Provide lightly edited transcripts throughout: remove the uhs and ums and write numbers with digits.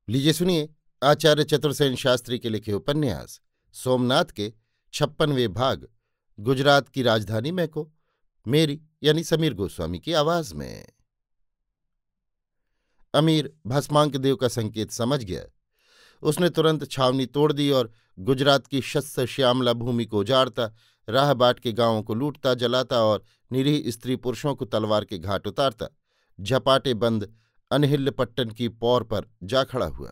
लीजिए सुनिए आचार्य चतुर्सेन शास्त्री के लिखे उपन्यास सोमनाथ के 56वें भाग गुजरात की राजधानी में को मेरी यानी समीर गोस्वामी की आवाज में। अमीर भस्मांक देव का संकेत समझ गया। उसने तुरंत छावनी तोड़ दी और गुजरात की शस्य श्यामला भूमि को उजाड़ता, राह बाट के गांवों को लूटता जलाता और निरीह स्त्री पुरुषों को तलवार के घाट उतारता झपाटे बंद अनहिल्य पट्टन की पौर पर जा खड़ा हुआ।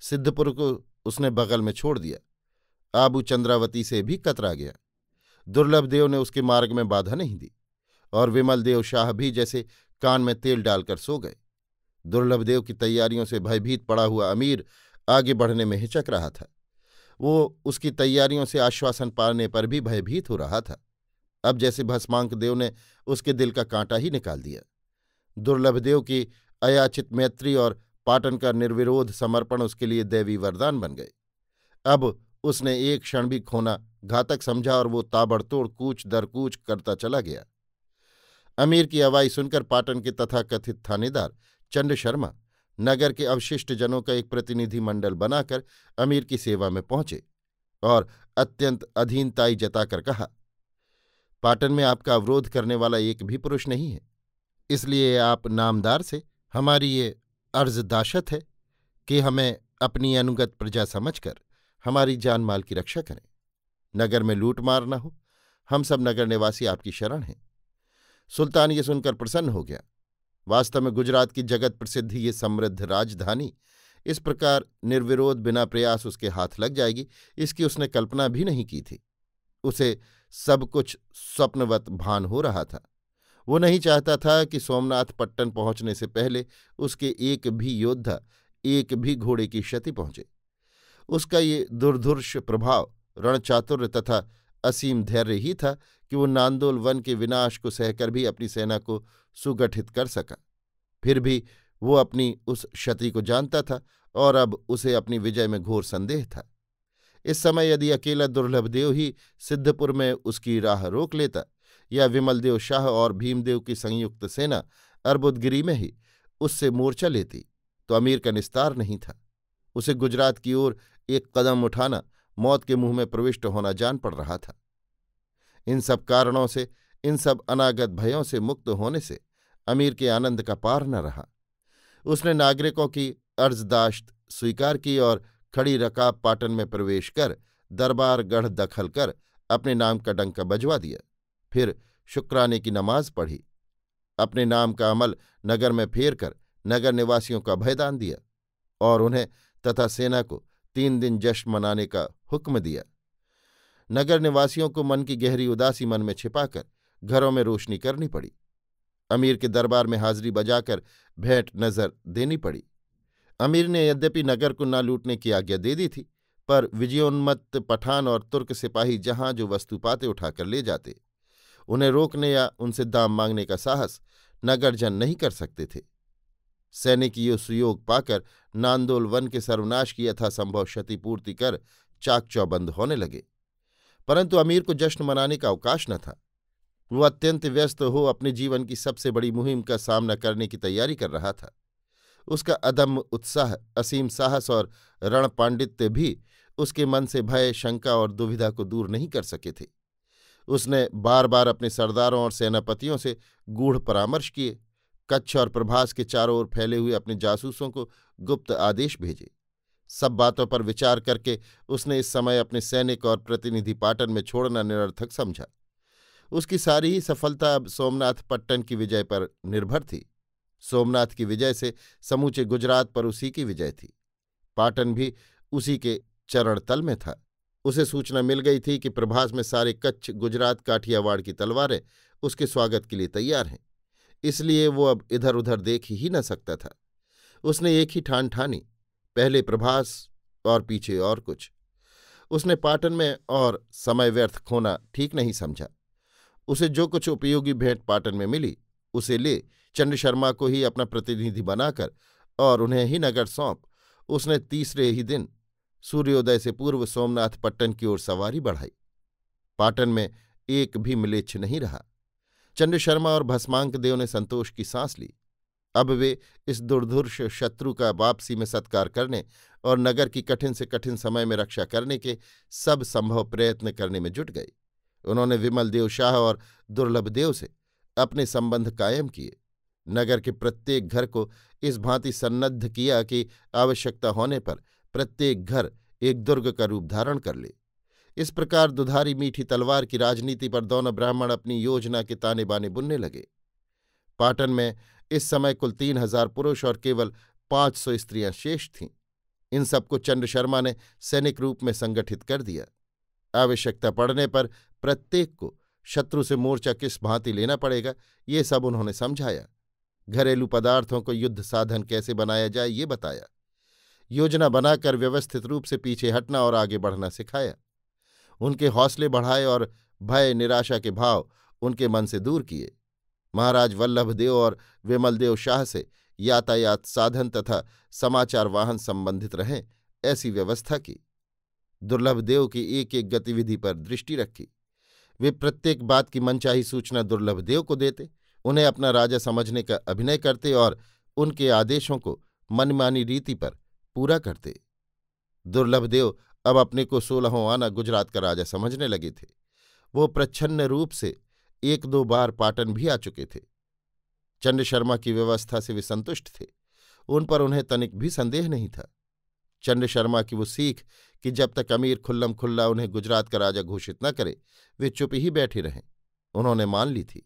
सिद्धपुर को उसने बगल में छोड़ दिया। आबू चंद्रावती से भी कतरा गया। दुर्लभ देव ने उसके मार्ग में बाधा नहीं दी और विमल देव शाह भी जैसे कान में तेल डालकर सो गए। दुर्लभ देव की तैयारियों से भयभीत पड़ा हुआ अमीर आगे बढ़ने में हिचक रहा था। वो उसकी तैयारियों से आश्वासन पाने पर भी भयभीत हो रहा था। अब जैसे भस्मांक देव ने उसके दिल का कांटा ही निकाल दिया। दुर्लभ देव की अयाचित मैत्री और पाटन का निर्विरोध समर्पण उसके लिए दैवी वरदान बन गए। अब उसने एक क्षण भी खोना घातक समझा और वो ताबड़तोड़ कूच दर कूच करता चला गया। अमीर की अवाई सुनकर पाटन के तथाकथित थानेदार चंड शर्मा नगर के अवशिष्ट जनों का एक प्रतिनिधि मंडल बनाकर अमीर की सेवा में पहुंचे और अत्यंत अधीनताई जताकर कहा, पाटन में आपका अवरोध करने वाला एक भी पुरुष नहीं है, इसलिए आप नामदार से हमारी ये अर्जदाशत है कि हमें अपनी अनुगत प्रजा समझकर हमारी जान माल की रक्षा करें। नगर में लूट मार न हो, हम सब नगर निवासी आपकी शरण हैं। सुल्तान ये सुनकर प्रसन्न हो गया। वास्तव में गुजरात की जगत प्रसिद्ध ये समृद्ध राजधानी इस प्रकार निर्विरोध बिना प्रयास उसके हाथ लग जाएगी, इसकी उसने कल्पना भी नहीं की थी। उसे सब कुछ स्वप्नवत भान हो रहा था। वो नहीं चाहता था कि सोमनाथ पट्टन पहुंचने से पहले उसके एक भी योद्धा, एक भी घोड़े की क्षति पहुंचे। उसका ये दुर्धर्ष प्रभाव, रणचातुर्य तथा असीम धैर्य ही था कि वो नांदोल वन के विनाश को सहकर भी अपनी सेना को सुगठित कर सका। फिर भी वो अपनी उस क्षति को जानता था और अब उसे अपनी विजय में घोर संदेह था। इस समय यदि अकेला दुर्लभ देव ही सिद्धपुर में उसकी राह रोक लेता या विमलदेव शाह और भीमदेव की संयुक्त सेना अर्बुदगिरी में ही उससे मोर्चा लेती तो अमीर का निस्तार नहीं था। उसे गुजरात की ओर एक कदम उठाना मौत के मुंह में प्रविष्ट होना जान पड़ रहा था। इन सब कारणों से, इन सब अनागत भयों से मुक्त होने से अमीर के आनंद का पार न रहा। उसने नागरिकों की अर्जदाश्त स्वीकार की और खड़ी रकाब पाटन में प्रवेश कर दरबार गढ़ दखल कर अपने नाम का डंका बजवा दिया। फिर शुक्राने की नमाज पढ़ी, अपने नाम का अमल नगर में फेर कर नगर निवासियों का भयदान दिया और उन्हें तथा सेना को 3 दिन जश्न मनाने का हुक्म दिया। नगर निवासियों को मन की गहरी उदासी मन में छिपाकर घरों में रोशनी करनी पड़ी। अमीर के दरबार में हाजिरी बजाकर भेंट नजर देनी पड़ी। अमीर ने यद्यपि नगर को न लूटने की आज्ञा दे दी थी, पर विजयोन्मत्त पठान और तुर्क सिपाही जहां जो वस्तु पाते उठाकर ले जाते, उन्हें रोकने या उनसे दाम मांगने का साहस नगरजन नहीं कर सकते थे। सैनिक ये सुयोग पाकर नांदोल वन के सर्वनाश की यथासंभव क्षतिपूर्ति कर चाक चौबंद होने लगे। परंतु अमीर को जश्न मनाने का अवकाश न था। वो अत्यंत व्यस्त हो अपने जीवन की सबसे बड़ी मुहिम का सामना करने की तैयारी कर रहा था। उसका अदम्य उत्साह, असीम साहस और रण पांडित्य भी उसके मन से भय, शंका और दुविधा को दूर नहीं कर सके थे। उसने बार बार अपने सरदारों और सेनापतियों से गूढ़ परामर्श किए, कच्छ और प्रभास के चारों ओर फैले हुए अपने जासूसों को गुप्त आदेश भेजे। सब बातों पर विचार करके उसने इस समय अपने सैनिक और प्रतिनिधि पाटन में छोड़ना निरर्थक समझा। उसकी सारी ही सफलता अब सोमनाथ पट्टन की विजय पर निर्भर थी। सोमनाथ की विजय से समूचे गुजरात पर उसी की विजय थी। पाटन भी उसी के चरण तल में था। उसे सूचना मिल गई थी कि प्रभास में सारे कच्छ, गुजरात, काठियावाड़ की तलवारें उसके स्वागत के लिए तैयार हैं। इसलिए वो अब इधर उधर देख ही न सकता था। उसने एक ही ठान ठानी, पहले प्रभास और पीछे और कुछ। उसने पाटन में और समय व्यर्थ खोना ठीक नहीं समझा। उसे जो कुछ उपयोगी भेंट पाटन में मिली उसे ले चंड शर्मा को ही अपना प्रतिनिधि बनाकर और उन्हें ही नगर सौंप उसने तीसरे ही दिन सूर्योदय से पूर्व सोमनाथ पट्टन की ओर सवारी बढ़ाई। पाटन में एक भी म्लेच्छ नहीं रहा। चंड शर्मा और भस्मांक देव ने संतोष की सांस ली। अब वे इस दुर्धर्ष शत्रु का वापसी में सत्कार करने और नगर की कठिन से कठिन समय में रक्षा करने के सब संभव प्रयत्न करने में जुट गए। उन्होंने विमल देव शाह और दुर्लभ देव से अपने संबंध कायम किए। नगर के प्रत्येक घर को इस भांति सन्नद्ध किया कि आवश्यकता होने पर प्रत्येक घर एक दुर्ग का रूप धारण कर ले। इस प्रकार दुधारी मीठी तलवार की राजनीति पर दोनों ब्राह्मण अपनी योजना के ताने बाने बुनने लगे। पाटन में इस समय कुल 3000 पुरुष और केवल 500 स्त्रियां शेष थीं। इन सबको चंद्र शर्मा ने सैनिक रूप में संगठित कर दिया। आवश्यकता पड़ने पर प्रत्येक को शत्रु से मोर्चा किस भांति लेना पड़ेगा, ये सब उन्होंने समझाया। घरेलू पदार्थों को युद्ध साधन कैसे बनाया जाए ये बताया। योजना बनाकर व्यवस्थित रूप से पीछे हटना और आगे बढ़ना सिखाया। उनके हौसले बढ़ाए और भय निराशा के भाव उनके मन से दूर किए। महाराज वल्लभदेव और विमलदेव शाह से यातायात साधन तथा समाचार वाहन संबंधित रहें, ऐसी व्यवस्था की। दुर्लभदेव की एक एक गतिविधि पर दृष्टि रखी। वे प्रत्येक बात की मनचाही सूचना दुर्लभदेव को देते, उन्हें अपना राजा समझने का अभिनय करते और उनके आदेशों को मनमानी रीति पर पूरा करते। दुर्लभदेव अब अपने को 16वां आना गुजरात का राजा समझने लगे थे। वो प्रच्छन्न रूप से 1-2 बार पाटन भी आ चुके थे। चंद्र शर्मा की व्यवस्था से वे संतुष्ट थे। उन पर उन्हें तनिक भी संदेह नहीं था। चंद्र शर्मा की वो सीख कि जब तक अमीर खुल्लम खुल्ला उन्हें गुजरात का राजा घोषित न करे वे चुप ही बैठे रहें, उन्होंने मान ली थी।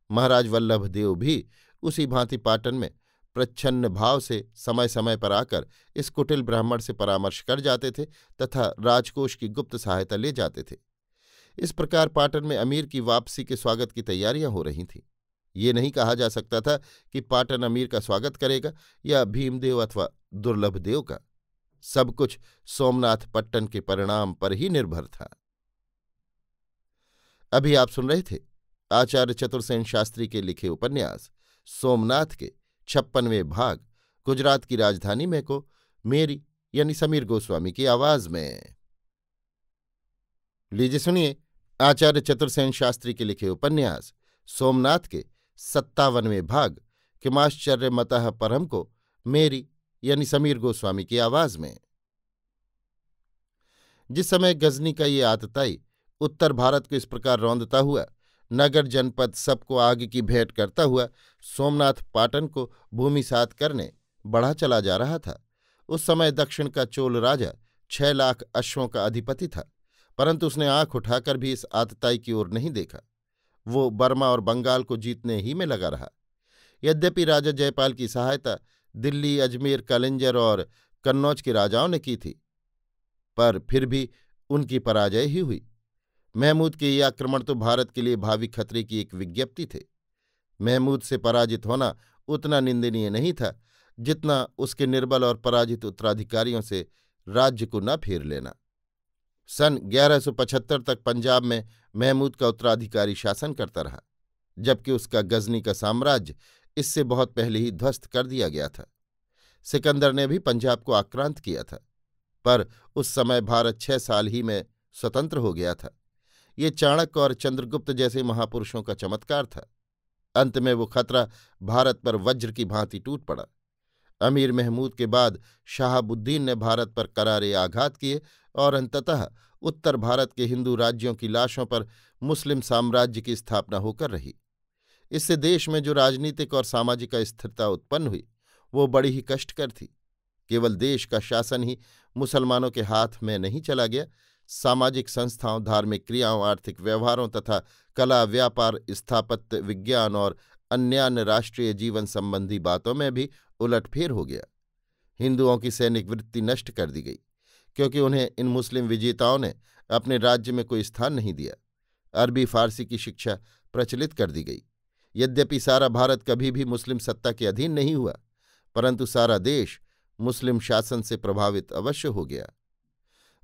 महाराज वल्लभदेव भी उसी भांति पाटन में प्रच्छन्न भाव से समय समय पर आकर इस कुटिल ब्राह्मण से परामर्श कर जाते थे तथा राजकोष की गुप्त सहायता ले जाते थे। इस प्रकार पाटन में अमीर की वापसी के स्वागत की तैयारियां हो रही थीं। ये नहीं कहा जा सकता था कि पाटन अमीर का स्वागत करेगा या भीमदेव अथवा दुर्लभदेव का। सब कुछ सोमनाथ पट्टन के परिणाम पर ही निर्भर था। अभी आप सुन रहे थे आचार्य चतुर्सेन शास्त्री के लिखे उपन्यास सोमनाथ के 56वें भाग गुजरात की राजधानी में को मेरी यानी समीर गोस्वामी की आवाज में। लीजिए सुनिए आचार्य चतुर्सेन शास्त्री के लिखे उपन्यास सोमनाथ के 57वें भाग किमाश्चर्य मतः परम को मेरी यानी समीर गोस्वामी की आवाज में। जिस समय गजनी का ये आतताई उत्तर भारत को इस प्रकार रौंदता हुआ, नगर जनपद सबको आग की भेंट करता हुआ सोमनाथ पाटन को भूमिसात करने बढ़ा चला जा रहा था, उस समय दक्षिण का चोल राजा 6 लाख अश्वों का अधिपति था, परंतु उसने आंख उठाकर भी इस आतताई की ओर नहीं देखा। वो बर्मा और बंगाल को जीतने ही में लगा रहा। यद्यपि राजा जयपाल की सहायता दिल्ली, अजमेर, कलिंजर और कन्नौज के राजाओं ने की थी, पर फिर भी उनकी पराजय ही हुई। महमूद के ये आक्रमण तो भारत के लिए भावी खतरे की एक विज्ञप्ति थे। महमूद से पराजित होना उतना निंदनीय नहीं था जितना उसके निर्बल और पराजित उत्तराधिकारियों से राज्य को न फेर लेना। सन 1175 तक पंजाब में महमूद का उत्तराधिकारी शासन करता रहा, जबकि उसका गजनी का साम्राज्य इससे बहुत पहले ही ध्वस्त कर दिया गया था। सिकंदर ने भी पंजाब को आक्रांत किया था, पर उस समय भारत 6 साल ही में स्वतंत्र हो गया था। ये चाणक्य और चंद्रगुप्त जैसे महापुरुषों का चमत्कार था। अंत में वो खतरा भारत पर वज्र की भांति टूट पड़ा। अमीर महमूद के बाद शाहबुद्दीन ने भारत पर करारे आघात किए और अंततः उत्तर भारत के हिंदू राज्यों की लाशों पर मुस्लिम साम्राज्य की स्थापना होकर रही। इससे देश में जो राजनीतिक और सामाजिक अस्थिरता उत्पन्न हुई वो बड़ी ही कष्टकर थी। केवल देश का शासन ही मुसलमानों के हाथ में नहीं चला गया, सामाजिक संस्थाओं, धार्मिक क्रियाओं, आर्थिक व्यवहारों तथा कला, व्यापार, स्थापत्य, विज्ञान और अन्यान्य राष्ट्रीय जीवन संबंधी बातों में भी उलटफेर हो गया। हिंदुओं की सैनिक वृत्ति नष्ट कर दी गई, क्योंकि उन्हें इन मुस्लिम विजेताओं ने अपने राज्य में कोई स्थान नहीं दिया। अरबी फारसी की शिक्षा प्रचलित कर दी गई। यद्यपि सारा भारत कभी भी मुस्लिम सत्ता के अधीन नहीं हुआ, परंतु सारा देश मुस्लिम शासन से प्रभावित अवश्य हो गया।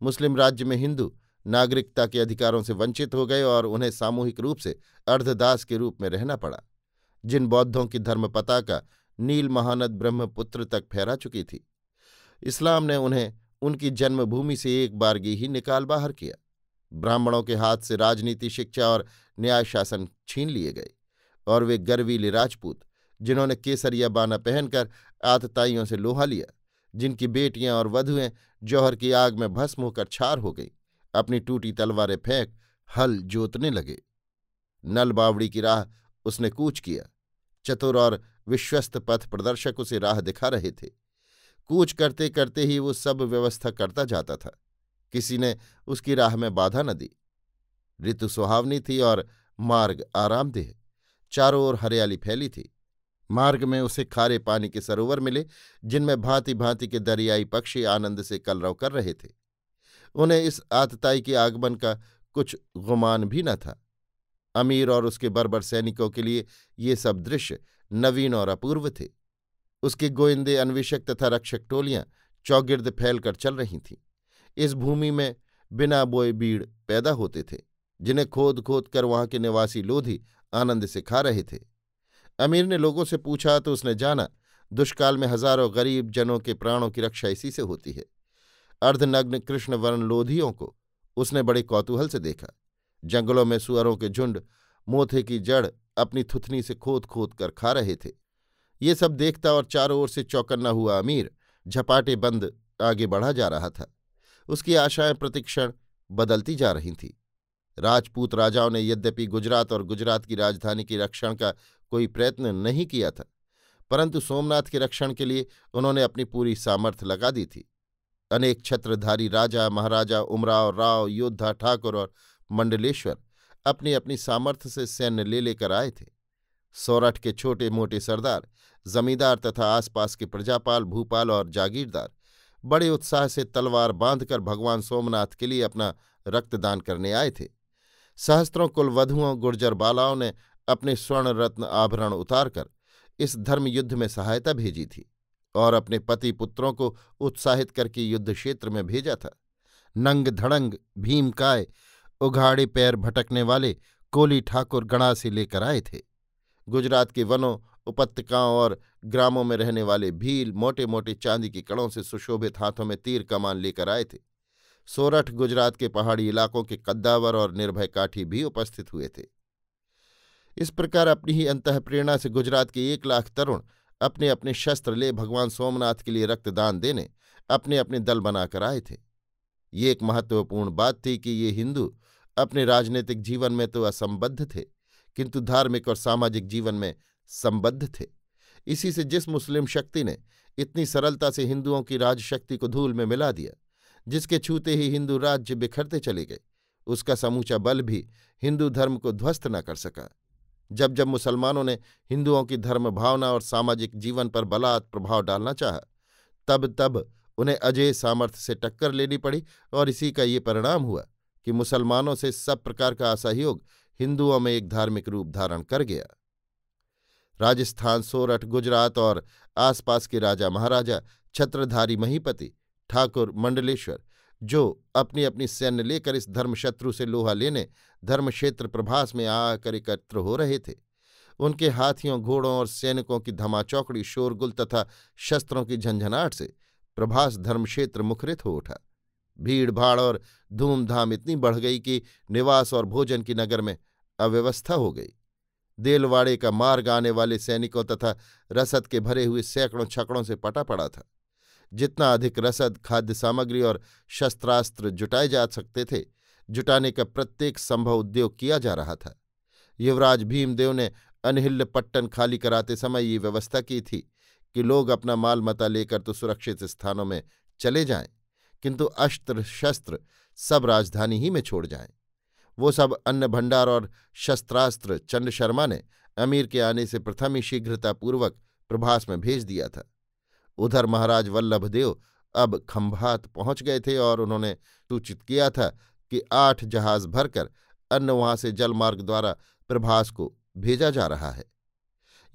मुस्लिम राज्य में हिंदू नागरिकता के अधिकारों से वंचित हो गए और उन्हें सामूहिक रूप से अर्धदास के रूप में रहना पड़ा। जिन बौद्धों की धर्म पताका नील महानद ब्रह्मपुत्र तक फहरा चुकी थी, इस्लाम ने उन्हें उनकी जन्मभूमि से एक बारगी ही निकाल बाहर किया। ब्राह्मणों के हाथ से राजनीति, शिक्षा और न्याय शासन छीन लिए गए और वे गर्वीले राजपूत जिन्होंने केसरिया बाना पहनकर आतताइयों से लोहा लिया, जिनकी बेटियां और वधुएं जौहर की आग में भस्म होकर छार हो गई, अपनी टूटी तलवारें फेंक हल जोतने लगे। नल बावड़ी की राह उसने कूच किया। चतुर और विश्वस्त पथ प्रदर्शक उसे राह दिखा रहे थे। कूच करते करते ही वो सब व्यवस्था करता जाता था। किसी ने उसकी राह में बाधा न दी। ऋतु सुहावनी थी और मार्ग आरामदेह। चारों ओर हरियाली फैली थी। मार्ग में उसे खारे पानी के सरोवर मिले, जिनमें भांति भांति के दरियाई पक्षी आनंद से कलरव कर रहे थे। उन्हें इस आतताई के आगमन का कुछ गुमान भी न था। अमीर और उसके बर्बर सैनिकों के लिए ये सब दृश्य नवीन और अपूर्व थे। उसके गोविंदे, अन्वेषक तथा रक्षक टोलियां चौगिर्द फैलकर चल रही थीं। इस भूमि में बिना बोए बीड़ पैदा होते थे, जिन्हें खोद खोद कर वहां के निवासी लोधी आनंद से खा रहे थे। अमीर ने लोगों से पूछा तो उसने जाना, दुष्काल में हजारों गरीब जनों के प्राणों की रक्षा इसी से होती है। अर्धनग्न कृष्णवर्ण लोधियों को उसने बड़े कौतूहल से देखा। जंगलों में सुअरों के झुंड मोथे की जड़ अपनी थुथनी से खोद खोद कर खा रहे थे। ये सब देखता और चारों ओर से चौकन्ना हुआ अमीर झपाटे बंद आगे बढ़ा जा रहा था। उसकी आशाएं प्रतिक्षण बदलती जा रही थीं। राजपूत राजाओं ने यद्यपि गुजरात और गुजरात की राजधानी के रक्षण का कोई प्रयत्न नहीं किया था, परंतु सोमनाथ के रक्षण के लिए उन्होंने अपनी पूरी सामर्थ्य लगा दी थी। अनेक छत्रधारी राजा, महाराजा, उमराव, राव, योद्धा, ठाकुर और मंडलेश्वर अपनी अपनी सामर्थ्य से सैन्य ले लेकर आए थे। सोरठ के छोटे मोटे सरदार, जमींदार तथा आसपास के प्रजापाल, भूपाल और जागीरदार बड़े उत्साह से तलवार बांधकर भगवान सोमनाथ के लिए अपना रक्तदान करने आए थे। सहस्त्रों कुलवधुओं, गुर्जर बालाओं ने अपने स्वर्ण रत्न आभरण उतारकर इस धर्म युद्ध में सहायता भेजी थी और अपने पति पुत्रों को उत्साहित करके युद्ध क्षेत्र में भेजा था। नंग धड़ंग भीमकाय उघाड़े पैर भटकने वाले कोली ठाकुर गणासी लेकर आए थे। गुजरात के वनों, उपत्यकाओं और ग्रामों में रहने वाले भील मोटे मोटे चांदी के कड़ों से सुशोभित हाथों में तीर कमान लेकर आए थे। सोरठ गुजरात के पहाड़ी इलाकों के कद्दावर और निर्भय काठी भी उपस्थित हुए थे। इस प्रकार अपनी ही अंतःप्रेरणा से गुजरात के 1,00,000 तरुण अपने अपने शस्त्र ले भगवान सोमनाथ के लिए रक्तदान देने अपने अपने दल बनाकर आए थे। ये एक महत्वपूर्ण बात थी कि ये हिंदू अपने राजनीतिक जीवन में तो असंबद्ध थे, किंतु धार्मिक और सामाजिक जीवन में संबद्ध थे। इसी से जिस मुस्लिम शक्ति ने इतनी सरलता से हिंदुओं की राजशक्ति को धूल में मिला दिया, जिसके छूते ही हिंदू राज्य बिखरते चले गए, उसका समूचा बल भी हिंदू धर्म को ध्वस्त न कर सका। जब जब मुसलमानों ने हिंदुओं की धर्म भावना और सामाजिक जीवन पर बलात् प्रभाव डालना चाहा, तब तब उन्हें अजेय सामर्थ्य से टक्कर लेनी पड़ी और इसी का ये परिणाम हुआ कि मुसलमानों से सब प्रकार का असहयोग हिंदुओं में एक धार्मिक रूप धारण कर गया। राजस्थान, सोरठ, गुजरात और आसपास के राजा महाराजा, छत्रधारी महीपति, ठाकुर, मंडलेश्वर जो अपनी अपनी सैन्य लेकर इस धर्मशत्रु से लोहा लेने धर्मक्षेत्र प्रभास में आकर एकत्र हो रहे थे, उनके हाथियों, घोड़ों और सैनिकों की धमाचौकड़ी, शोरगुल तथा शस्त्रों की झंझनाहट से प्रभास धर्मक्षेत्र मुखरित हो उठा। भीड़ भाड़ और धूमधाम इतनी बढ़ गई कि निवास और भोजन की नगर में अव्यवस्था हो गई। देलवाड़े का मार्ग आने वाले सैनिकों तथा रसद के भरे हुए सैकड़ों छकड़ों से पटा पड़ा था। जितना अधिक रसद, खाद्य सामग्री और शस्त्रास्त्र जुटाए जा सकते थे, जुटाने का प्रत्येक संभव उद्योग किया जा रहा था। युवराज भीमदेव ने अनहिल्य पट्टन खाली कराते समय ये व्यवस्था की थी कि लोग अपना माल मता लेकर तो सुरक्षित स्थानों में चले जाएं, किंतु अस्त्र शस्त्र सब राजधानी ही में छोड़ जाएं। वो सब अन्न भंडार और शस्त्रास्त्र चंड शर्मा ने अमीर के आने से प्रथम ही शीघ्रतापूर्वक प्रभास में भेज दिया था। उधर महाराज वल्लभदेव अब खंभात पहुंच गए थे और उन्होंने सूचित किया था कि 8 जहाज भरकर अन्न वहां से जलमार्ग द्वारा प्रभास को भेजा जा रहा है।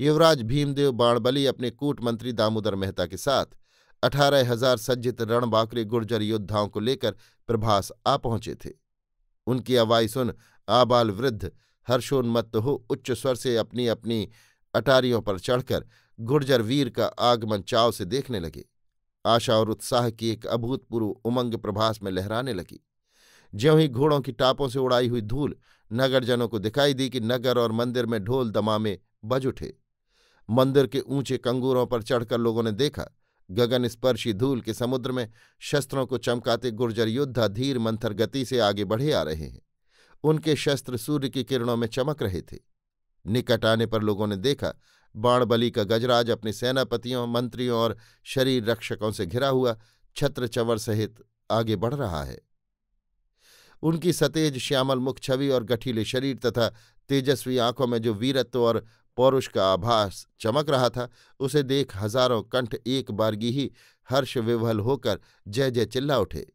युवराज भीमदेव बाणबली अपने कूट मंत्री दामोदर मेहता के साथ 18,000 सज्जित रणबांकुरे गुर्जर योद्धाओं को लेकर प्रभास आ पहुंचे थे। उनकी आवाज़ सुन आबाल वृद्ध हर्षोन्मत्त हो उच्च स्वर से अपनी अपनी अटारियों पर चढ़कर गुर्जर वीर का आगमन चाव से देखने लगे। आशा और उत्साह की एक अभूतपूर्व उमंग प्रभास में लहराने लगी। ज्यों ही घोड़ों की टापों से उड़ाई हुई धूल नगरजनों को दिखाई दी कि नगर और मंदिर में ढोल दमामे बज उठे। मंदिर के ऊंचे कंगूरों पर चढ़कर लोगों ने देखा गगन स्पर्शी धूल के समुद्र में शस्त्रों को चमकाते गुर्जर योद्धा धीर मंथर गति से आगे बढ़े आ रहे हैं। उनके शस्त्र सूर्य की किरणों में चमक रहे थे। निकट आने पर लोगों ने देखा बाणबली का गजराज अपने सेनापतियों, मंत्रियों और शरीर रक्षकों से घिरा हुआ छत्र चंवर सहित आगे बढ़ रहा है। उनकी सतेज श्यामल मुख छवि और गठीले शरीर तथा तेजस्वी आंखों में जो वीरत्व और पौरुष का आभास चमक रहा था, उसे देख हजारों कंठ एक बारगी ही हर्ष विह्वल होकर जय जय चिल्ला उठे।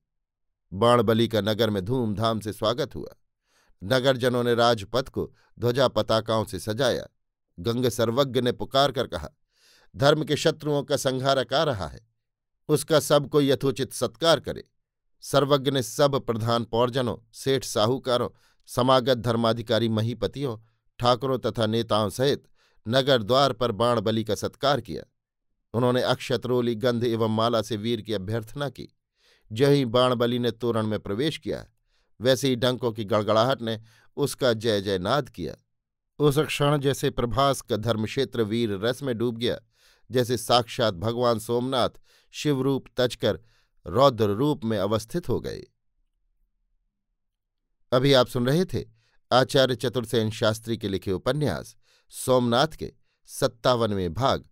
बाणबली का नगर में धूमधाम से स्वागत हुआ। नगरजनों ने राजपथ को ध्वजा पताकाओं से सजाया। गंग सर्वज्ञ ने पुकार कर कहा, धर्म के शत्रुओं का संहारक आ रहा है, उसका सब कोई यथोचित सत्कार करे। सर्वज्ञ ने सब प्रधान पौरजनों, सेठ साहूकारों, समागत धर्माधिकारी महीपतियों, ठाकुरों तथा नेताओं सहित नगर द्वार पर बाणबली का सत्कार किया। उन्होंने अक्षत, रोली, गंध एवं माला से वीर की अभ्यर्थना की। ज्यों ही बाणबली ने तोरण में प्रवेश किया, वैसे ही डंकों की गड़गड़ाहट ने उसका जय जय नाद किया। उस क्षण जैसे प्रभास का धर्मक्षेत्र वीर रस में डूब गया, जैसे साक्षात भगवान सोमनाथ शिवरूप तजकर रौद्र रूप में अवस्थित हो गए। अभी आप सुन रहे थे आचार्य चतुर्सेन शास्त्री के लिखे उपन्यास सोमनाथ के 57वें भाग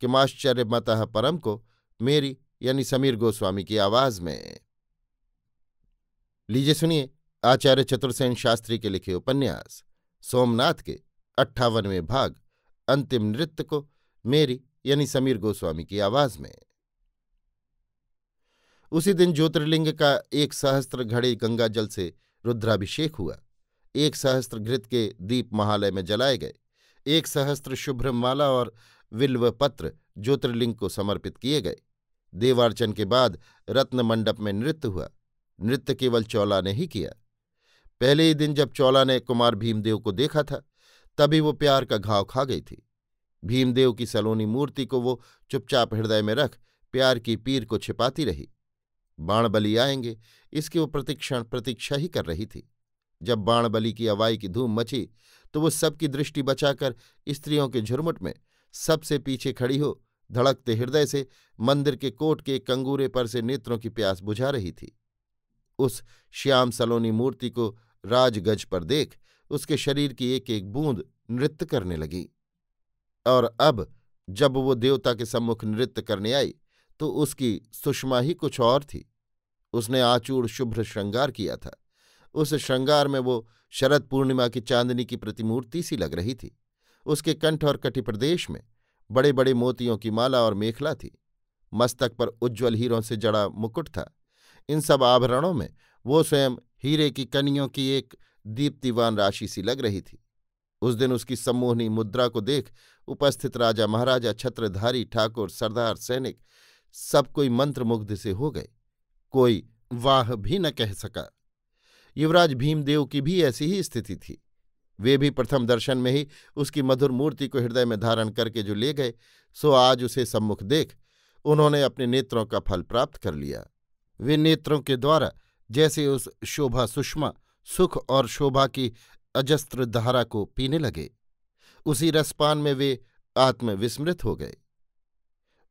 किमाश्चर्यमतः परम को मेरी यानी समीर गोस्वामी की आवाज में। लीजिए सुनिए आचार्य चतुर्सेन शास्त्री के लिखे उपन्यास सोमनाथ के 58वें भाग अंतिम नृत्य को मेरी यानी समीर गोस्वामी की आवाज में। उसी दिन ज्योतिर्लिंग का 1 सहस्त्र घड़े गंगा जल से रुद्राभिषेक हुआ। 1 सहस्त्र घृत के दीप महालय में जलाए गए। 1 सहस्त्र शुभ्र माला और विल्व पत्र ज्योतिर्लिंग को समर्पित किए गए। देवार्चन के बाद रत्न मंडप में नृत्य हुआ। नृत्य केवल चौला ने ही किया। पहले ही दिन जब चौला ने कुमार भीमदेव को देखा था, तभी वो प्यार का घाव खा गई थी। भीमदेव की सलोनी मूर्ति को वो चुपचाप हृदय में रख प्यार की पीर को छिपाती रही। बाणबली आएंगे, इसकी वो प्रतिक्षण प्रतीक्षा ही कर रही थी। जब बाणबली की अवाई की धूम मची, तो वो सबकी दृष्टि बचाकर स्त्रियों के झुरमुट में सबसे पीछे खड़ी हो धड़कते हृदय से मंदिर के कोट के कंगूरे पर से नेत्रों की प्यास बुझा रही थी। उस श्याम सलोनी मूर्ति को राजगज पर देख उसके शरीर की एक एक बूंद नृत्य करने लगी। और अब जब वो देवता के सम्मुख नृत्य करने आई, तो उसकी सुषमा ही कुछ और थी। उसने आचूड़ शुभ्र श्रृंगार किया था। उस श्रृंगार में वो शरद पूर्णिमा की चांदनी की प्रतिमूर्ति सी लग रही थी। उसके कंठ और कटिप्रदेश में बड़े बड़े मोतियों की माला और मेखला थी। मस्तक पर उज्ज्वल हीरों से जड़ा मुकुट था। इन सब आभरणों में वो स्वयं हीरे की कनियों की एक दीप्तिवान राशि सी लग रही थी। उस दिन उसकी सम्मोहनी मुद्रा को देख उपस्थित राजा, महाराजा, छत्रधारी, ठाकुर, सरदार, सैनिक सब कोई मंत्रमुग्ध से हो गए। कोई वाह भी न कह सका। युवराज भीमदेव की भी ऐसी ही स्थिति थी। वे भी प्रथम दर्शन में ही उसकी मधुर मूर्ति को हृदय में धारण करके जो ले गए, सो आज उसे सम्मुख देख उन्होंने अपने नेत्रों का फल प्राप्त कर लिया। वे नेत्रों के द्वारा जैसे उस शोभा सुषमा, सुख और शोभा की अजस्त्र धारा को पीने लगे। उसी रसपान में वे आत्मविस्मृत हो गए।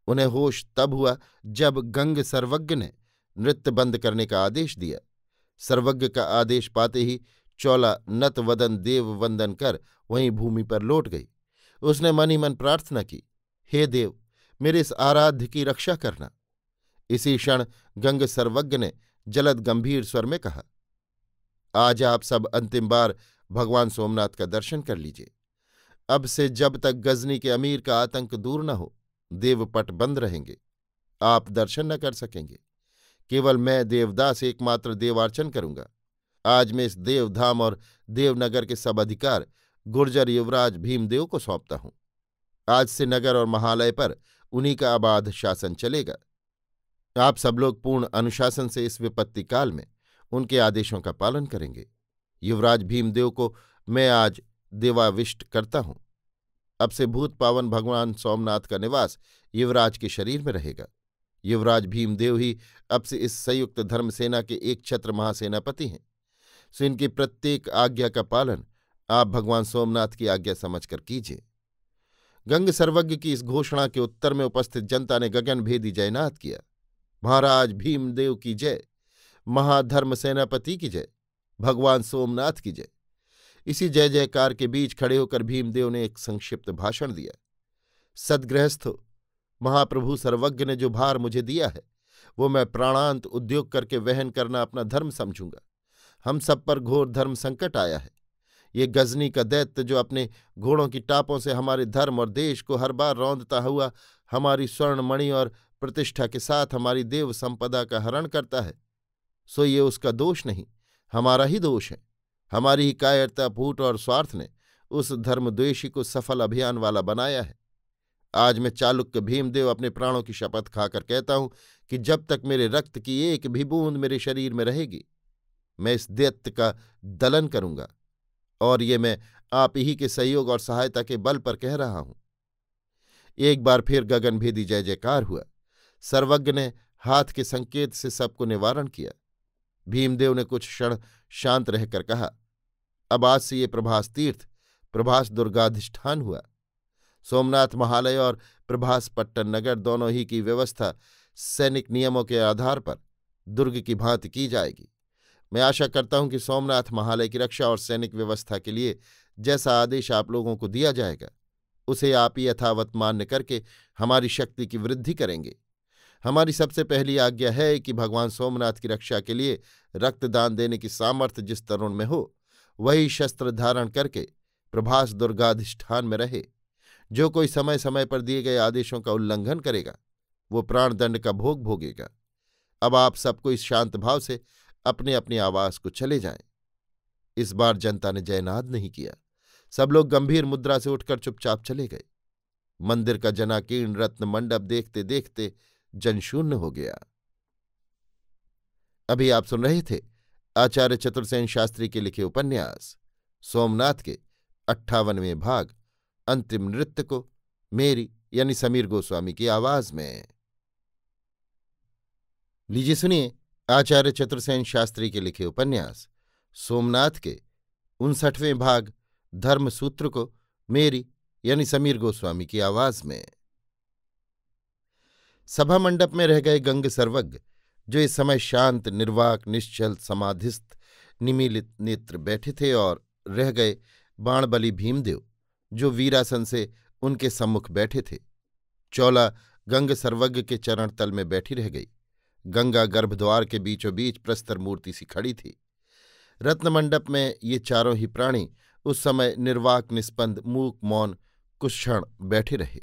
उन्हें होश तब हुआ जब गंग सर्वज्ञ ने नृत्य बंद करने का आदेश दिया। सर्वज्ञ का आदेश पाते ही चौला नत वदन देव वंदन कर वहीं भूमि पर लौट गई। उसने मन ही मन प्रार्थना की, हे देव, मेरे इस आराध्य की रक्षा करना। इसी क्षण गंग सर्वज्ञ ने जलद गंभीर स्वर में कहा, आज आप सब अंतिम बार भगवान सोमनाथ का दर्शन कर लीजिए। अब से जब तक गजनी के अमीर का आतंक दूर न हो, देवपट बंद रहेंगे। आप दर्शन न कर सकेंगे। केवल मैं देवदास एकमात्र देवार्चन करूंगा। आज मैं इस देवधाम और देवनगर के सब अधिकार गुर्जर युवराज भीमदेव को सौंपता हूं। आज से नगर और महालय पर उन्हीं का अबाध शासन चलेगा। आप सब लोग पूर्ण अनुशासन से इस विपत्ति काल में उनके आदेशों का पालन करेंगे। युवराज भीमदेव को मैं आज देवाविष्ट करता हूं। अब से भूत पावन भगवान सोमनाथ का निवास युवराज के शरीर में रहेगा। युवराज भीमदेव ही अब से इस संयुक्त धर्मसेना के एक छत्र महासेनापति हैं। सो इनकी प्रत्येक आज्ञा का पालन आप भगवान सोमनाथ की आज्ञा समझकर कीजिए। गंग सर्वज्ञ की इस घोषणा के उत्तर में उपस्थित जनता ने गगनभेदी जयनाद किया। महाराज भीमदेव की जय, महाधर्म सेनापति की जय, भगवान सोमनाथ की जय। इसी जय जयकार के बीच खड़े होकर भीमदेव ने एक संक्षिप्त भाषण दिया। सद्गृहस्थो, महाप्रभु सर्वज्ञ ने जो भार मुझे दिया है वो मैं प्राणांत उद्योग करके वहन करना अपना धर्म समझूंगा। हम सब पर घोर धर्म संकट आया है। ये गजनी का दैत्य जो अपने घोड़ों की टापों से हमारे धर्म और देश को हर बार रौंदता हुआ हमारी स्वर्ण मणि और प्रतिष्ठा के साथ हमारी देव संपदा का हरण करता है, सो ये उसका दोष नहीं, हमारा ही दोष है। हमारी ही कायरता, फूट और स्वार्थ ने उस धर्मद्वेषी को सफल अभियान वाला बनाया है। आज मैं चालुक्य भीमदेव अपने प्राणों की शपथ खाकर कहता हूं कि जब तक मेरे रक्त की एक भी बूंद मेरे शरीर में रहेगी मैं इस दैत्य का दलन करूंगा, और ये मैं आप ही के सहयोग और सहायता के बल पर कह रहा हूं। एक बार फिर गगनभेदी जय जयकार हुआ। सर्वज्ञ ने हाथ के संकेत से सबको निवारण किया। भीमदेव ने कुछ क्षण शांत रहकर कहा, अब आज से ये प्रभास तीर्थ प्रभास दुर्गाधिष्ठान हुआ। सोमनाथ महालय और प्रभास पट्टन नगर दोनों ही की व्यवस्था सैनिक नियमों के आधार पर दुर्ग की भांति की जाएगी। मैं आशा करता हूं कि सोमनाथ महालय की रक्षा और सैनिक व्यवस्था के लिए जैसा आदेश आप लोगों को दिया जाएगा उसे आप ही यथावत मान्य करके हमारी शक्ति की वृद्धि करेंगे। हमारी सबसे पहली आज्ञा है कि भगवान सोमनाथ की रक्षा के लिए रक्तदान देने की सामर्थ्य जिस तरुण में हो वही शस्त्र धारण करके प्रभास दुर्गाधिष्ठान में रहे। जो कोई समय समय पर दिए गए आदेशों का उल्लंघन करेगा वो प्राणदंड का भोग भोगेगा। अब आप सबको इस शांत भाव से अपने अपने आवास को चले जाएं। इस बार जनता ने जयनाद नहीं किया। सब लोग गंभीर मुद्रा से उठकर चुपचाप चले गए। मंदिर का जनाकीर्ण रत्न मंडप देखते देखते जनशून्य हो गया। अभी आप सुन रहे थे आचार्य चतुर्सेन शास्त्री के लिखे उपन्यास सोमनाथ के 58वें भाग अंतिम नृत्य को मेरी यानी समीर गोस्वामी की आवाज में। लीजिए सुनिए आचार्य चतुर्सेन शास्त्री के लिखे उपन्यास सोमनाथ के 59वें भाग धर्मसूत्र को मेरी यानी समीर गोस्वामी की आवाज में। सभा मंडप में रह गए गंग सर्वज्ञ, जो इस समय शांत निर्वाक निश्चल समाधिस्थ निमीलित नेत्र बैठे थे, और रह गए बाणबली भीमदेव, जो वीरासन से उनके सम्मुख बैठे थे। चौला गंग सर्वज्ञ के चरण तल में बैठी रह गई। गंगा गर्भद्वार के बीचों बीच प्रस्तर मूर्ति सी खड़ी थी। रत्नमंडप में ये चारों ही प्राणी उस समय निर्वाक निस्पंद मूक मौन कुछ क्षण बैठे रहे।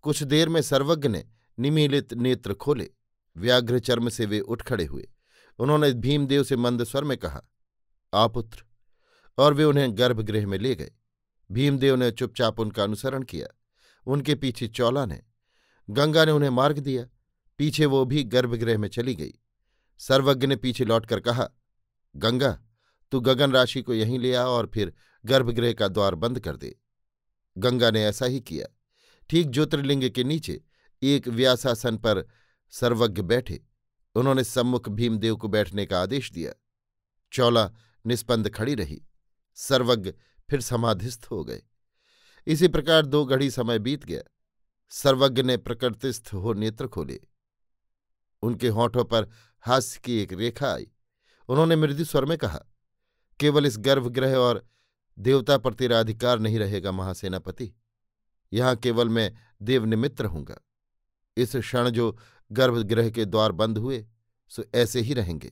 कुछ देर में सर्वज्ञ ने निमीलित नेत्र खोले। व्याघ्र चर्म से वे उठ खड़े हुए। उन्होंने भीमदेव से मंद स्वर में कहा, आपुत्र, और वे उन्हें गर्भगृह में ले गए। भीमदेव ने चुपचाप उनका अनुसरण किया। उनके पीछे चौला ने। गंगा ने उन्हें मार्ग दिया। पीछे वो भी गर्भगृह में चली गई। सर्वज्ञ ने पीछे लौटकर कहा, गंगा, तू गगन राशि को यहीं ले आ और फिर गर्भगृह का द्वार बंद कर दे। गंगा ने ऐसा ही किया। ठीक ज्योतिर्लिंग के नीचे एक व्यासासन पर सर्वज्ञ बैठे। उन्होंने सम्मुख भीमदेव को बैठने का आदेश दिया। चौला निस्पंद खड़ी रही। सर्वज्ञ फिर समाधिस्थ हो गए। इसी प्रकार 2 घड़ी समय बीत गया। सर्वज्ञ ने प्रकृतिस्थ हो नेत्र खोले। उनके होठों पर हास्य की एक रेखा आई। उन्होंने मृदु स्वर में कहा, केवल इस गर्भगृह और देवता पर तेरा अधिकार नहीं रहेगा महासेनापति। यहां केवल मैं देवनिमित्त रहूंगा। इस क्षण जो गर्भगृह के द्वार बंद हुए सो ऐसे ही रहेंगे।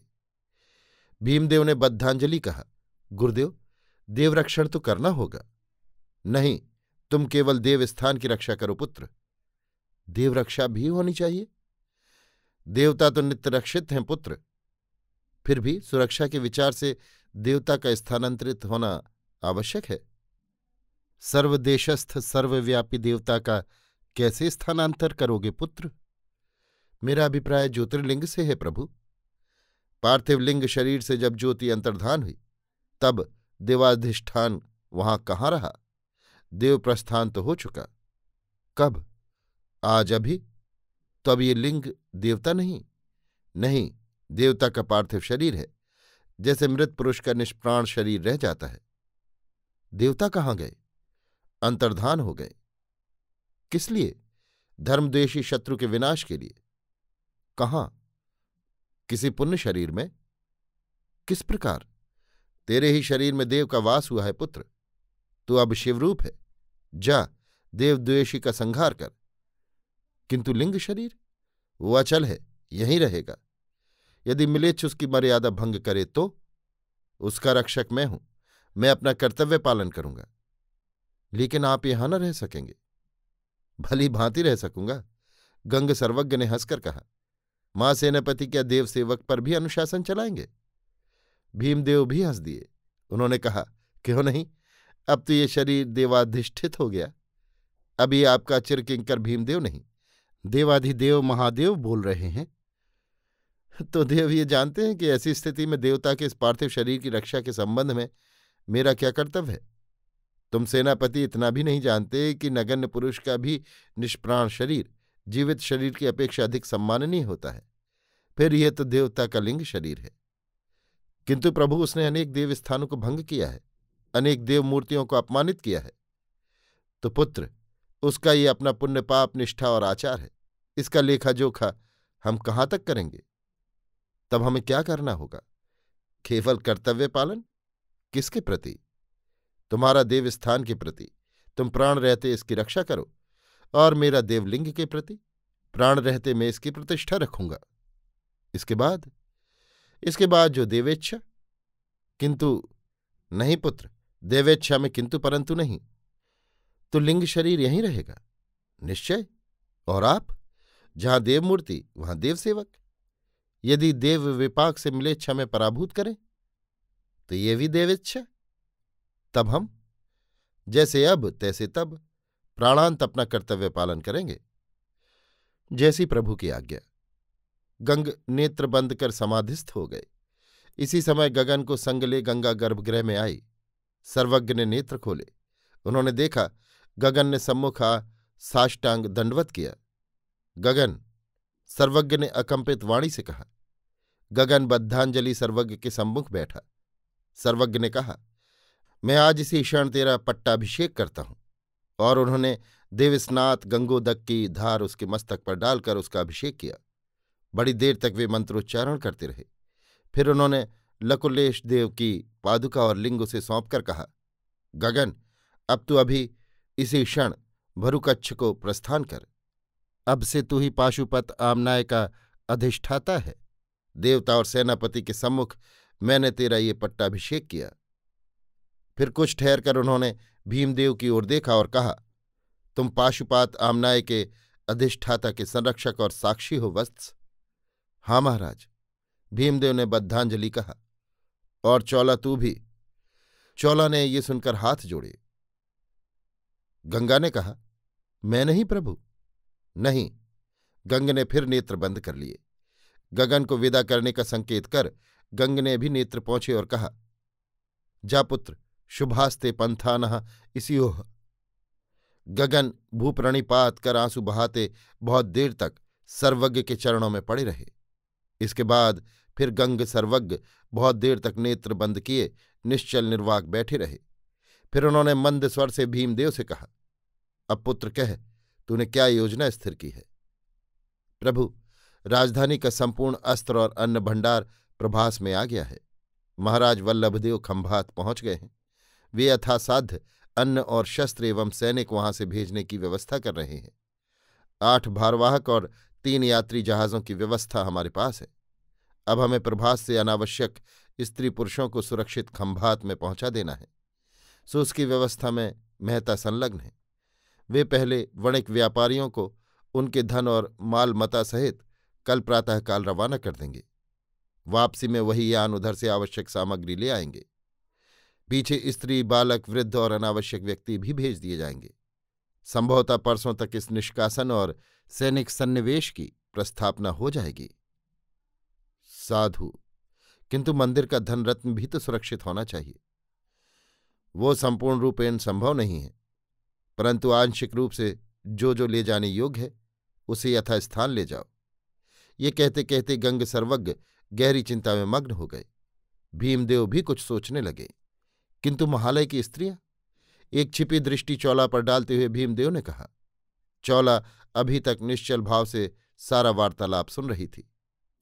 भीमदेव ने बद्धांजलि कहा, गुरुदेव, देवरक्षण तो करना होगा। नहीं, तुम केवल देवस्थान की रक्षा करो पुत्र। देवरक्षा भी होनी चाहिए। देवता तो नित्य रक्षित हैं पुत्र। फिर भी सुरक्षा के विचार से देवता का स्थानांतरित होना आवश्यक है। सर्वदेशस्थ सर्वव्यापी देवता का कैसे स्थानांतर करोगे पुत्र? मेरा अभिप्राय ज्योतिर्लिंग से है प्रभु। पार्थिव लिंग शरीर से जब ज्योति अंतर्धान हुई तब देवाधिष्ठान वहां कहाँ रहा? देव प्रस्थान तो हो चुका। कब? आज अभी। तो अब ये लिंग देवता नहीं। नहीं, देवता का पार्थिव शरीर है, जैसे मृत पुरुष का निष्प्राण शरीर रह जाता है। देवता कहाँ गए? अंतर्धान हो गए। किस लिए? धर्मद्वेषी शत्रु के विनाश के लिए। कहाँ? किसी पुण्य शरीर में। किस प्रकार? तेरे ही शरीर में देव का वास हुआ है पुत्र। तू अब शिवरूप है। जा, देवद्वेषी का संहार कर। किंतु लिंग शरीर? वो अचल है, यहीं रहेगा। यदि मिलेच्छ उसकी मर्यादा भंग करे तो? उसका रक्षक मैं हूं, मैं अपना कर्तव्य पालन करूंगा। लेकिन आप यहां न रह सकेंगे। भली भांति रह सकूंगा, गंग सर्वज्ञ ने हंसकर कहा। मां सेनापति क्या देव सेवक पर भी अनुशासन चलाएंगे? भीमदेव भी हंस दिए। उन्होंने कहा, क्यों नहीं, अब तो ये शरीर देवाधिष्ठित हो गया। अब ये आपका चिरकिंकर भीमदेव नहीं, देवाधिदेव महादेव बोल रहे हैं। तो देव ये जानते हैं कि ऐसी स्थिति में देवता के इस पार्थिव शरीर की रक्षा के संबंध में मेरा क्या कर्तव्य है? तुम सेनापति इतना भी नहीं जानते कि नगण्य पुरुष का भी निष्प्राण शरीर जीवित शरीर की अपेक्षा अधिक सम्माननीय होता है। फिर यह तो देवता का लिंग शरीर है। किंतु प्रभु, उसने अनेक देव स्थानों को भंग किया है, अनेक देव मूर्तियों को अपमानित किया है। तो पुत्र, उसका ये अपना पुण्य पाप निष्ठा और आचार है। इसका लेखा जोखा हम कहाँ तक करेंगे? तब हमें क्या करना होगा? केवल कर्तव्य पालन। किसके प्रति? तुम्हारा देवस्थान के प्रति। तुम प्राण रहते इसकी रक्षा करो। और मेरा देवलिंग के प्रति? प्राण रहते मैं इसकी प्रतिष्ठा रखूंगा। इसके बाद? इसके बाद जो देवेच्छा। किंतु नहीं पुत्र, देवेच्छा में किंतु परंतु नहीं। तो लिंग शरीर यहीं रहेगा। निश्चय। और आप? जहां देवमूर्ति वहां देवसेवक। यदि देव विपाक से मिलेच्छा में पराभूत करें तो ये भी देवेच्छा। तब हम जैसे अब तैसे तब प्राणांत अपना कर्तव्य पालन करेंगे। जैसी प्रभु की आज्ञा। गंग नेत्र बंद कर समाधिस्थ हो गए। इसी समय गगन को संग ले गंगा गर्भगृह में आई। सर्वज्ञ ने नेत्र खोले। उन्होंने देखा गगन ने सम्मुख आ साष्टांग दंडवत किया। गगन, सर्वज्ञ ने अकंपित वाणी से कहा। गगन बद्धांजलि सर्वज्ञ के सम्मुख बैठा। सर्वज्ञ ने कहा, मैं आज इसी क्षण तेरा पट्टाभिषेक करता हूं। और उन्होंने देवस्नात गंगोदक की धार उसके मस्तक पर डालकर उसका अभिषेक किया। बड़ी देर तक वे मंत्रोच्चारण करते रहे। फिर उन्होंने लकुलेश देव की पादुका और लिंग उसे सौंपकर कहा, गगन, अब तू अभी इसी क्षण भरुकच्छ को प्रस्थान कर। अब से तू ही पाशुपत आमनाय का अधिष्ठाता है। देवता और सेनापति के सम्मुख मैंने तेरा ये पट्टाभिषेक किया। फिर कुछ ठहरकर उन्होंने भीमदेव की ओर देखा और कहा, तुम पाशुपात आमनाय के अधिष्ठाता के संरक्षक और साक्षी हो वत्स। हाँ महाराज, भीमदेव ने बद्धांजलि कहा। और चौला तू भी? चौला ने ये सुनकर हाथ जोड़े। गंगा ने कहा, मैं नहीं प्रभु। नहीं। गंग ने फिर नेत्र बंद कर लिए। गगन को विदा करने का संकेत कर गंग ने भी नेत्र पहुंचे और कहा, जा पुत्र, शुभास्ते पंथानः इसी ओह। गगन भूप्रणिपात कर आंसू बहाते बहुत देर तक सर्वज्ञ के चरणों में पड़े रहे। इसके बाद फिर गंग सर्वज्ञ बहुत देर तक नेत्र बंद किए निश्चल निर्वाक बैठे रहे। फिर उन्होंने मंद स्वर से भीमदेव से कहा, अब पुत्र कह, तूने क्या योजना स्थिर की है? प्रभु, राजधानी का संपूर्ण अस्त्र और अन्न भंडार प्रभास में आ गया है। महाराज वल्लभदेव खंभात पहुंच गए हैं। वे यथासाध्य अन्न और शस्त्र एवं सैनिक वहां से भेजने की व्यवस्था कर रहे हैं। 8 भारवाहक और 3 यात्री जहाज़ों की व्यवस्था हमारे पास है। अब हमें प्रभास से अनावश्यक स्त्री पुरुषों को सुरक्षित खंभात में पहुंचा देना है। सो उसकी व्यवस्था में मेहता संलग्न है। वे पहले वणिक व्यापारियों को उनके धन और माल मता सहित कल प्रातःकाल रवाना कर देंगे। वापसी में वही यान उधर से आवश्यक सामग्री ले आएंगे। पीछे स्त्री, बालक, वृद्ध और अनावश्यक व्यक्ति भी भेज दिए जाएंगे। संभवतः परसों तक इस निष्कासन और सैनिक सन्निवेश की प्रस्थापना हो जाएगी। साधु, किंतु मंदिर का धनरत्न भी तो सुरक्षित होना चाहिए। वो संपूर्ण रूपेण संभव नहीं है, परंतु आंशिक रूप से जो जो ले जाने योग्य है उसे यथास्थान ले जाओ। ये कहते कहते गंग सर्वज्ञ गहरी चिंता में मग्न हो गए। भीमदेव भी कुछ सोचने लगे। किंतु महालय की स्त्रियां? एक छिपी दृष्टि चौला पर डालते हुए भीमदेव ने कहा, चौला अभी तक निश्चल भाव से सारा वार्तालाप सुन रही थी।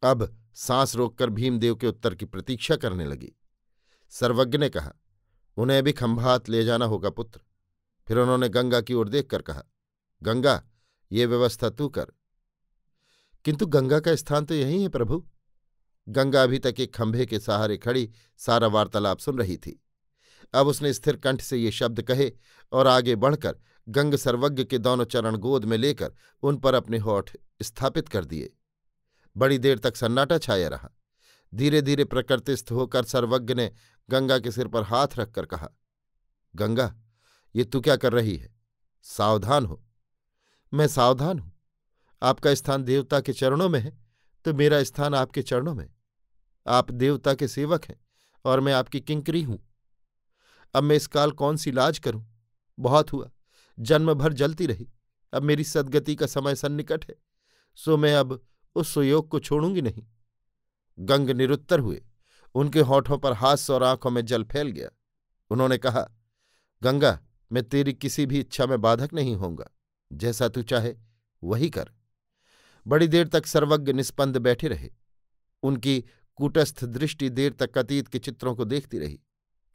अब सांस रोककर भीमदेव के उत्तर की प्रतीक्षा करने लगी। सर्वज्ञ ने कहा, उन्हें भी खंभात ले जाना होगा पुत्र। फिर उन्होंने गंगा की ओर देखकर कहा, गंगा, ये व्यवस्था तू कर। किंतु गंगा का स्थान तो यही है प्रभु। गंगा अभी तक एक खंभे के सहारे खड़ी सारा वार्तालाप सुन रही थी। अब उसने स्थिर कंठ से ये शब्द कहे और आगे बढ़कर गंग सर्वज्ञ के दोनों चरण गोद में लेकर उन पर अपने होठ स्थापित कर दिए। बड़ी देर तक सन्नाटा छाया रहा। धीरे धीरे प्रकृतिस्थ होकर सर्वज्ञ ने गंगा के सिर पर हाथ रखकर कहा, गंगा, ये तू क्या कर रही है? सावधान हो। मैं सावधान हूं। आपका स्थान देवता के चरणों में है तो मेरा स्थान आपके चरणों में। आप देवता के सेवक हैं और मैं आपकी किंकरी हूं। अब मैं इस काल कौन सी लाज करूं? बहुत हुआ, जन्म भर जलती रही। अब मेरी सद्गति का समय सन्निकट है, सो मैं अब उस सुयोग को छोड़ूंगी नहीं। गंग निरुत्तर हुए। उनके होठों पर हास्य और आंखों में जल फैल गया। उन्होंने कहा, गंगा, मैं तेरी किसी भी इच्छा में बाधक नहीं होऊंगा। जैसा तू चाहे वही कर। बड़ी देर तक सर्वज्ञ निस्पंद बैठे रहे। उनकी कूटस्थ दृष्टि देर तक अतीत के चित्रों को देखती रही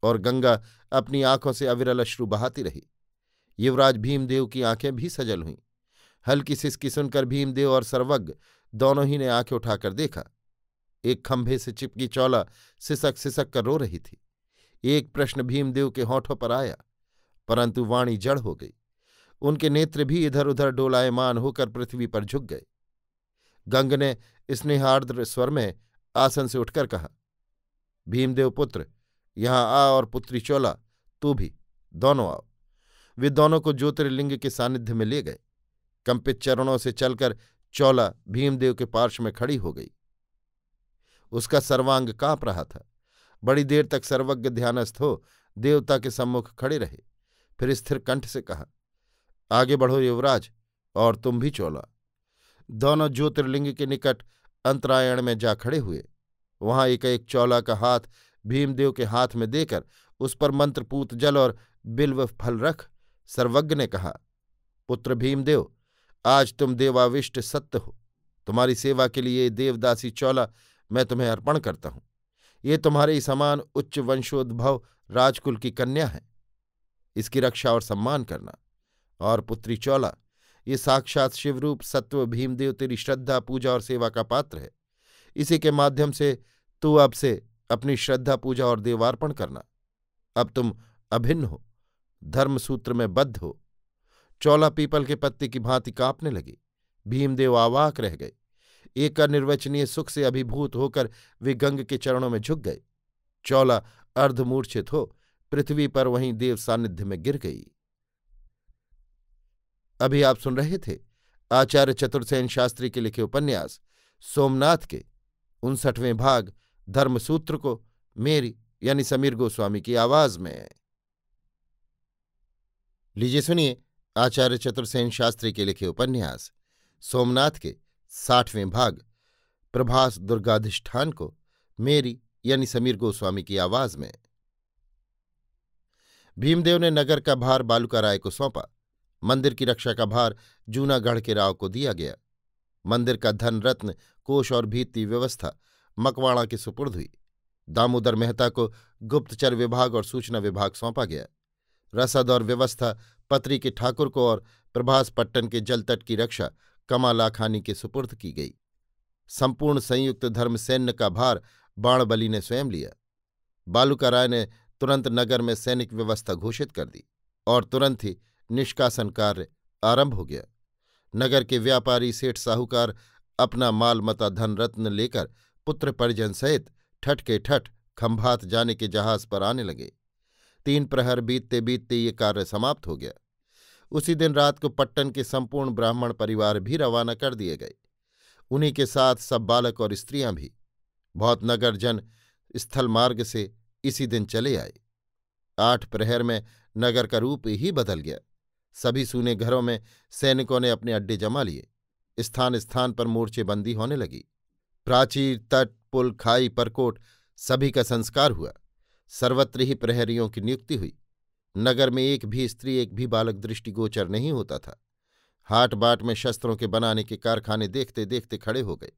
और गंगा अपनी आंखों से अविरल अश्रु बहाती रही। युवराज भीमदेव की आंखें भी सजल हुईं। हल्की सिसकी सुनकर भीमदेव और सर्वज्ञ दोनों ही ने आंखें उठाकर देखा। एक खंभे से चिपकी चौला सिसक सिसक कर रो रही थी। एक प्रश्न भीमदेव के होठों पर आया, परंतु वाणी जड़ हो गई। उनके नेत्र भी इधर उधर डोलायमान होकर पृथ्वी पर झुक गए। गंग ने स्नेहार्द्र स्वर में आसन से उठकर कहा, भीमदेव पुत्र, यहां आ और पुत्री चौला, तू भी, दोनों आओ। वे दोनों को ज्योतिर्लिंग के सानिध्य में ले गए। कंपित चरणों से चलकर चौला भीमदेव के पार्श्व में खड़ी हो गई। उसका सर्वांग कांप रहा था। बड़ी देर तक सर्वज्ञ ध्यानस्थ हो देवता के सम्मुख खड़े रहे। फिर स्थिर कंठ से कहा, आगे बढ़ो युवराज, और तुम भी चौला। दोनों ज्योतिर्लिंग के निकट अंतरायण में जा खड़े हुए। वहां एक चौला का हाथ भीमदेव के हाथ में देकर उस पर मंत्रपूत जल और बिल्व फल रख सर्वज्ञ ने कहा, पुत्र भीमदेव, आज तुम देवाविष्ट सत्य हो। तुम्हारी सेवा के लिए देवदासी चौला मैं तुम्हें अर्पण करता हूं। ये तुम्हारे ही समान उच्च वंशोद्भव राजकुल की कन्या है। इसकी रक्षा और सम्मान करना। और पुत्री चौला, ये साक्षात शिवरूप सत्व भीमदेव तेरी श्रद्धा, पूजा और सेवा का पात्र है। इसी के माध्यम से तू अब से अपनी श्रद्धा, पूजा और देवार्पण करना। अब तुम अभिन्न हो, धर्मसूत्र में बद्ध हो। चौला पीपल के पत्ते की भांति कांपने लगी। भीमदेव अवाक रह गए। एक अनिर्वचनीय सुख से अभिभूत होकर वे गंग के चरणों में झुक गए। चौला अर्धमूर्छित हो पृथ्वी पर वहीं देव सानिध्य में गिर गई। अभी आप सुन रहे थे आचार्य चतुर्सेन शास्त्री के लिखे उपन्यास सोमनाथ के 59वें भाग धर्मसूत्र को मेरी यानी समीर गोस्वामी की आवाज में। लीजिए सुनिए आचार्य चतुर्सेन शास्त्री के लिखे उपन्यास सोमनाथ के 60वें भाग प्रभास दुर्गाधिष्ठान को मेरी यानी समीर गोस्वामी की आवाज में। भीमदेव ने नगर का भार बालूका राय को सौंपा। मंदिर की रक्षा का भार जूनागढ़ के राव को दिया गया। मंदिर का धन रत्न, कोष और भीति व्यवस्था मकवाणा के सुपुर्द हुई। दामोदर मेहता को गुप्तचर विभाग और सूचना विभाग सौंपा गया। रसद और व्यवस्था पत्री के ठाकुर को और प्रभास पट्टन के जलतट की रक्षा कमालाखानी के सुपुर्द की गई। संपूर्ण संयुक्त धर्म सैन्य का भार बाणबली ने स्वयं लिया। बालूका राय ने तुरंत नगर में सैनिक व्यवस्था घोषित कर दी और तुरंत ही निष्कासन कार्य आरंभ हो गया। नगर के व्यापारी सेठ साहूकार अपना मालमता धन रत्न लेकर पुत्र परिजन सहित ठठ के ठठ खंभात जाने के जहाज पर आने लगे। 3 प्रहर बीतते बीतते ये कार्य समाप्त हो गया। उसी दिन रात को पट्टन के संपूर्ण ब्राह्मण परिवार भी रवाना कर दिए गए। उन्हीं के साथ सब बालक और स्त्रियां भी। बहुत नगर जन स्थल मार्ग से इसी दिन चले आए। 8 प्रहर में नगर का रूप ही बदल गया। सभी सूने घरों में सैनिकों ने अपने अड्डे जमा लिए। स्थान स्थान पर मोर्चेबंदी होने लगी। प्राचीर, तट, पुल, खाई, परकोट सभी का संस्कार हुआ। सर्वत्र ही प्रहरियों की नियुक्ति हुई। नगर में एक भी स्त्री, एक भी बालक दृष्टिगोचर नहीं होता था। हाट बाट में शस्त्रों के बनाने के कारखाने देखते देखते खड़े हो गए।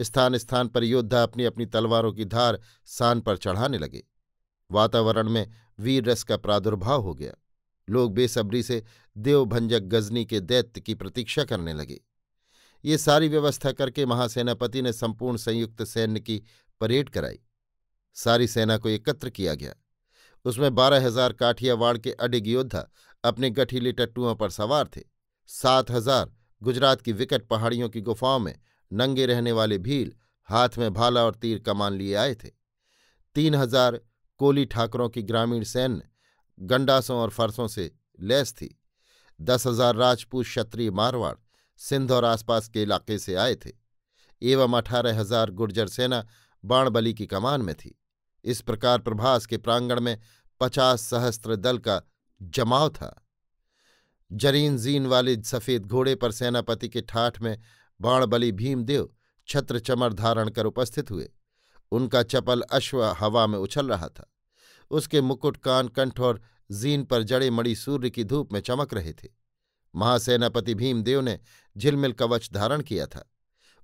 स्थान स्थान पर योद्धा अपनी अपनी तलवारों की धार सान पर चढ़ाने लगे। वातावरण में वीर रस का प्रादुर्भाव हो गया। लोग बेसब्री से देवभंजक गजनी के दैत्य की प्रतीक्षा करने लगे। ये सारी व्यवस्था करके महासेनापति ने संपूर्ण संयुक्त सैन्य की परेड कराई। सारी सेना को एकत्र किया गया। उसमें 12,000 काठियावाड़ के अडिग योद्धा अपने गठीले टट्टुओं पर सवार थे। 7,000 गुजरात की विकट पहाड़ियों की गुफाओं में नंगे रहने वाले भील हाथ में भाला और तीर कमान लिए आए थे। 3,000 कोली ठाकरों की ग्रामीण सैन्य गंडासों और फरसों से लैस थी। 10,000 राजपूत क्षत्रिय मारवाड़ सिंध और आसपास के इलाके से आए थे एवं 18,000 गुर्जर सेना बाणबली की कमान में थी। इस प्रकार प्रभास के प्रांगण में 50 सहस्त्र दल का जमाव था। जरीन जीन वाले सफेद घोड़े पर सेनापति के ठाठ में बाणबली भीमदेव छत्र चमर धारण कर उपस्थित हुए। उनका चपल अश्व हवा में उछल रहा था। उसके मुकुट कान कंठ और जीन पर जड़े मणि सूर्य की धूप में चमक रहे थे। महासेनापति भीमदेव ने झिलमिल कवच धारण किया था।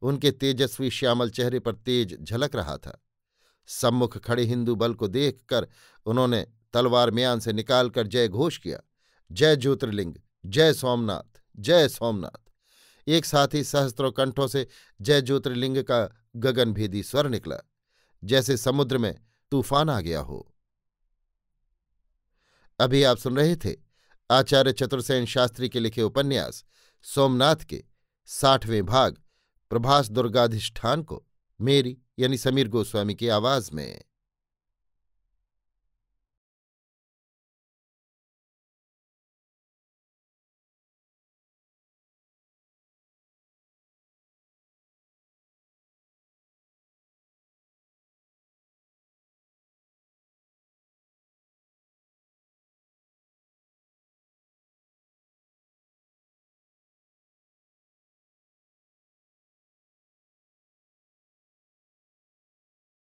उनके तेजस्वी श्यामल चेहरे पर तेज झलक रहा था। सम्मुख खड़े हिंदू बल को देखकर उन्होंने तलवार म्यान से निकालकर जय घोष किया। जय ज्योतिर्लिंग, जय सोमनाथ, जय सोमनाथ। एक साथ ही सहस्त्रों कंठों से जय ज्योतिर्लिंग का गगनभेदी स्वर निकला, जैसे समुद्र में तूफान आ गया हो। अभी आप सुन रहे थे आचार्य चतुर्सेन शास्त्री के लिखे उपन्यास सोमनाथ के 60वें भाग प्रभास दुर्गाधिष्ठान को मेरी यानी समीर गोस्वामी की आवाज में।